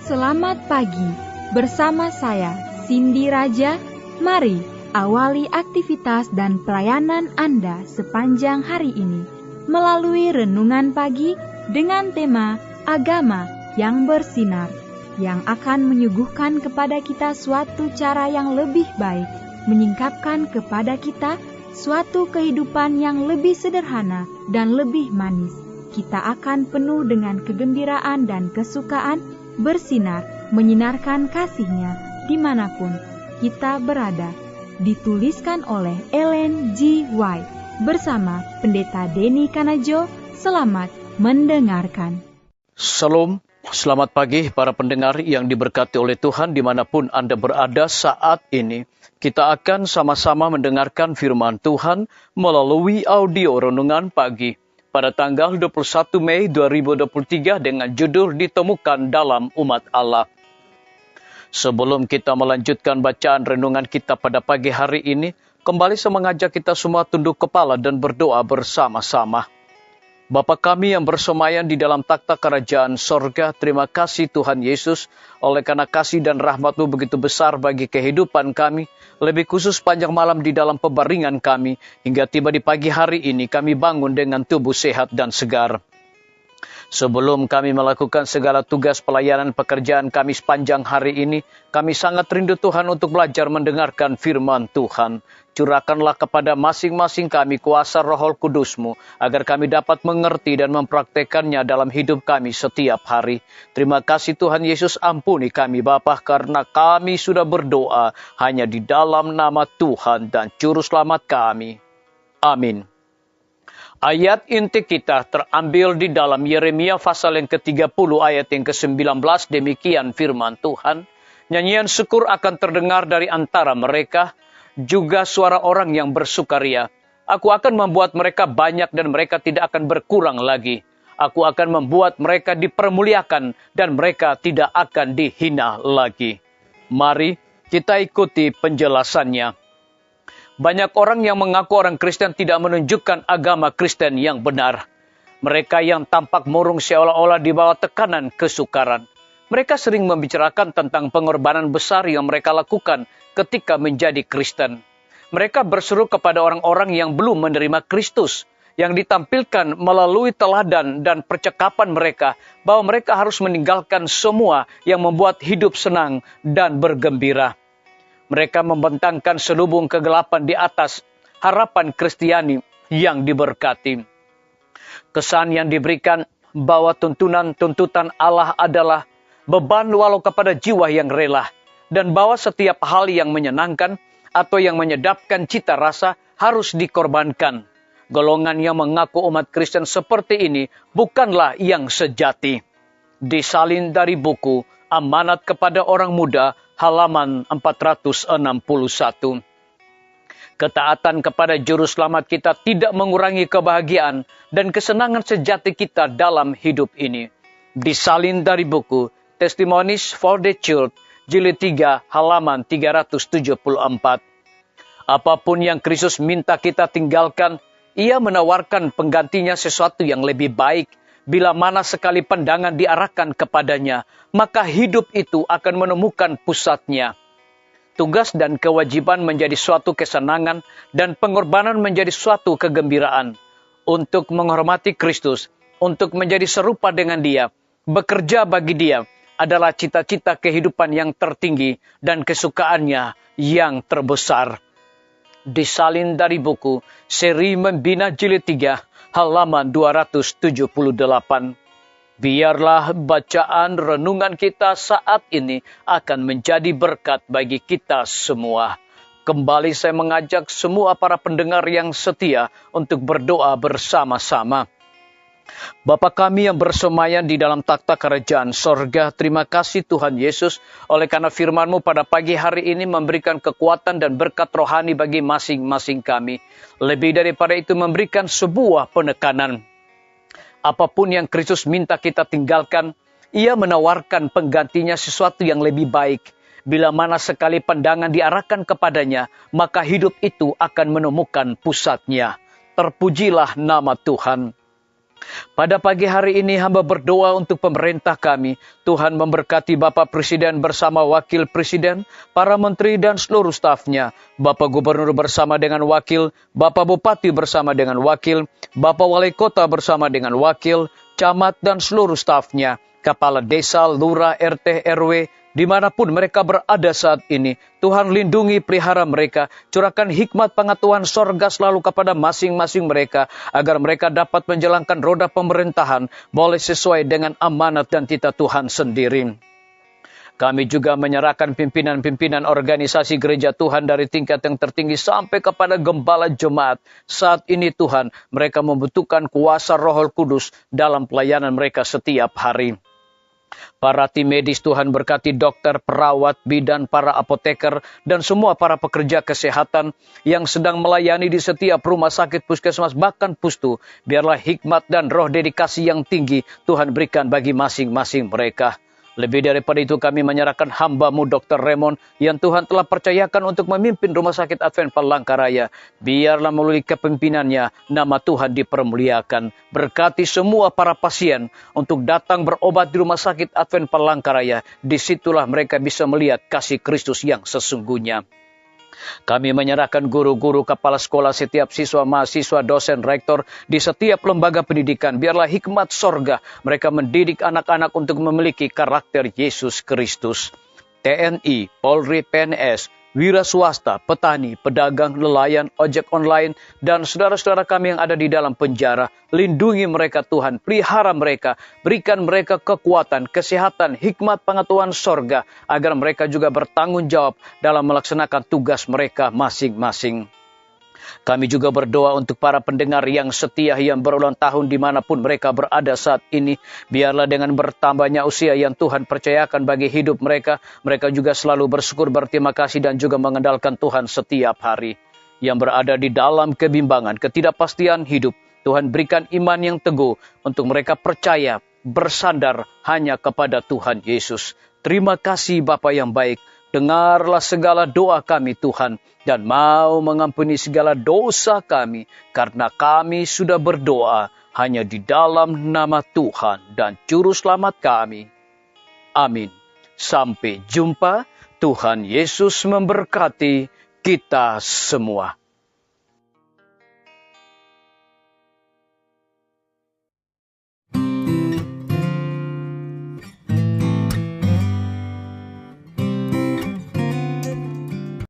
Selamat pagi, bersama saya Cindy Raja. Mari awali aktivitas dan pelayanan Anda sepanjang hari ini melalui renungan pagi dengan tema Agama yang Bersinar, yang akan menyuguhkan kepada kita suatu cara yang lebih baik, menyingkapkan kepada kita suatu kehidupan yang lebih sederhana dan lebih manis. Kita akan penuh dengan kegembiraan dan kesukaan, bersinar, menyinarkan kasih-Nya dimanapun kita berada. Dituliskan oleh Ellen G. White bersama Pendeta Denny Kanajo. Selamat mendengarkan. Salam, selamat pagi para pendengar yang diberkati oleh Tuhan dimanapun Anda berada saat ini. Kita akan sama-sama mendengarkan firman Tuhan melalui audio renungan pagi pada tanggal 21 Mei 2023 dengan judul Ditemukan dalam Umat Allah. Sebelum kita melanjutkan bacaan renungan kita pada pagi hari ini, kembali saya mengajak kita semua tunduk kepala dan berdoa bersama-sama. Bapa kami yang bersemayam di dalam takhta kerajaan sorga, terima kasih Tuhan Yesus, oleh karena kasih dan rahmat-Mu begitu besar bagi kehidupan kami, lebih khusus panjang malam di dalam pebaringan kami, hingga tiba di pagi hari ini kami bangun dengan tubuh sehat dan segar. Sebelum kami melakukan segala tugas pelayanan pekerjaan kami sepanjang hari ini, kami sangat rindu Tuhan untuk belajar mendengarkan firman Tuhan. Curahkanlah kepada masing-masing kami kuasa Roh Kudus-Mu, agar kami dapat mengerti dan mempraktekannya dalam hidup kami setiap hari. Terima kasih Tuhan Yesus, ampuni kami Bapa, karena kami sudah berdoa hanya di dalam nama Tuhan dan Juru Selamat kami. Amin. Ayat inti kita terambil di dalam Yeremia pasal yang ke-30 ayat yang ke-19, demikian firman Tuhan. Nyanyian syukur akan terdengar dari antara mereka, juga suara orang yang bersukaria. Aku akan membuat mereka banyak dan mereka tidak akan berkurang lagi. Aku akan membuat mereka dipermuliakan dan mereka tidak akan dihina lagi. Mari kita ikuti penjelasannya. Banyak orang yang mengaku orang Kristen tidak menunjukkan agama Kristen yang benar. Mereka yang tampak murung seolah-olah di bawah tekanan kesukaran. Mereka sering membicarakan tentang pengorbanan besar yang mereka lakukan ketika menjadi Kristen. Mereka berseru kepada orang-orang yang belum menerima Kristus, yang ditampilkan melalui teladan dan percakapan mereka, bahwa mereka harus meninggalkan semua yang membuat hidup senang dan bergembira. Mereka membentangkan selubung kegelapan di atas harapan Kristiani yang diberkati. Kesan yang diberikan bahwa tuntutan Allah adalah beban walau kepada jiwa yang rela, dan bahwa setiap hal yang menyenangkan atau yang menyedapkan cita rasa harus dikorbankan. Golongan yang mengaku umat Kristen seperti ini bukanlah yang sejati. Disalin dari buku Amanat kepada Orang Muda, halaman 461. Ketaatan kepada Juru Selamat kita tidak mengurangi kebahagiaan dan kesenangan sejati kita dalam hidup ini. Disalin dari buku Testimonies for the Church, jilid 3, halaman 374. Apapun yang Kristus minta kita tinggalkan, Ia menawarkan penggantinya sesuatu yang lebih baik. Bila mana sekali pandangan diarahkan kepadanya, maka hidup itu akan menemukan pusatnya. Tugas dan kewajiban menjadi suatu kesenangan dan pengorbanan menjadi suatu kegembiraan. Untuk menghormati Kristus, untuk menjadi serupa dengan Dia, bekerja bagi Dia adalah cita-cita kehidupan yang tertinggi dan kesukaannya yang terbesar. Disalin dari buku Seri Membina jilid 3, halaman 278. Biarlah bacaan renungan kita saat ini akan menjadi berkat bagi kita semua. Kembali saya mengajak semua para pendengar yang setia untuk berdoa bersama-sama. Bapa kami yang bersemayam di dalam takhta kerajaan sorga, terima kasih Tuhan Yesus, oleh karena firman-Mu pada pagi hari ini memberikan kekuatan dan berkat rohani bagi masing-masing kami. Lebih daripada itu memberikan sebuah penekanan. Apapun yang Kristus minta kita tinggalkan, Ia menawarkan penggantinya sesuatu yang lebih baik. Bila mana sekali pandangan diarahkan kepadanya, maka hidup itu akan menemukan pusatnya. Terpujilah nama Tuhan. Pada pagi hari ini hamba berdoa untuk pemerintah kami. Tuhan memberkati Bapak Presiden bersama Wakil Presiden, para menteri dan seluruh stafnya. Bapak Gubernur bersama dengan wakil, Bapak Bupati bersama dengan wakil, Bapak Wali Kota bersama dengan wakil, camat dan seluruh stafnya, kepala desa, lurah, RT, RW, dimanapun mereka berada saat ini. Tuhan lindungi pelihara mereka, curahkan hikmat pengetahuan sorga selalu kepada masing-masing mereka, agar mereka dapat menjalankan roda pemerintahan, boleh sesuai dengan amanat dan titah Tuhan sendiri. Kami juga menyerahkan pimpinan-pimpinan organisasi gereja Tuhan dari tingkat yang tertinggi sampai kepada gembala jemaat. Saat ini Tuhan, mereka membutuhkan kuasa Roh Kudus dalam pelayanan mereka setiap hari. Para tim medis Tuhan berkati dokter, perawat, bidan, para apoteker, dan semua para pekerja kesehatan yang sedang melayani di setiap rumah sakit, puskesmas, bahkan pustu. Biarlah hikmat dan roh dedikasi yang tinggi Tuhan berikan bagi masing-masing mereka. Lebih daripada itu kami menyerahkan hamba-Mu Dr. Raymond yang Tuhan telah percayakan untuk memimpin Rumah Sakit Advent Palangkaraya. Biarlah melalui kepemimpinannya nama Tuhan dipermuliakan. Berkati semua para pasien untuk datang berobat di Rumah Sakit Advent Palangkaraya. Disitulah mereka bisa melihat kasih Kristus yang sesungguhnya. Kami menyerahkan guru-guru, kepala sekolah, setiap siswa, mahasiswa, dosen, rektor di setiap lembaga pendidikan. Biarlah hikmat sorga mereka mendidik anak-anak untuk memiliki karakter Yesus Kristus. TNI, Polri, PNS, wira swasta, petani, pedagang, nelayan, ojek online, dan saudara-saudara kami yang ada di dalam penjara. Lindungi mereka Tuhan, pelihara mereka, berikan mereka kekuatan, kesehatan, hikmat pengetahuan sorga, agar mereka juga bertanggung jawab dalam melaksanakan tugas mereka masing-masing. Kami juga berdoa untuk para pendengar yang setia yang berulang tahun dimanapun mereka berada saat ini. Biarlah dengan bertambahnya usia yang Tuhan percayakan bagi hidup mereka, mereka juga selalu bersyukur, berterima kasih dan juga mengandalkan Tuhan setiap hari. Yang berada di dalam kebimbangan, ketidakpastian hidup, Tuhan berikan iman yang teguh untuk mereka percaya, bersandar hanya kepada Tuhan Yesus. Terima kasih Bapa yang baik. Dengarlah segala doa kami Tuhan, dan mau mengampuni segala dosa kami, karena kami sudah berdoa hanya di dalam nama Tuhan dan Juru Selamat kami. Amin. Sampai jumpa. Tuhan Yesus memberkati kita semua.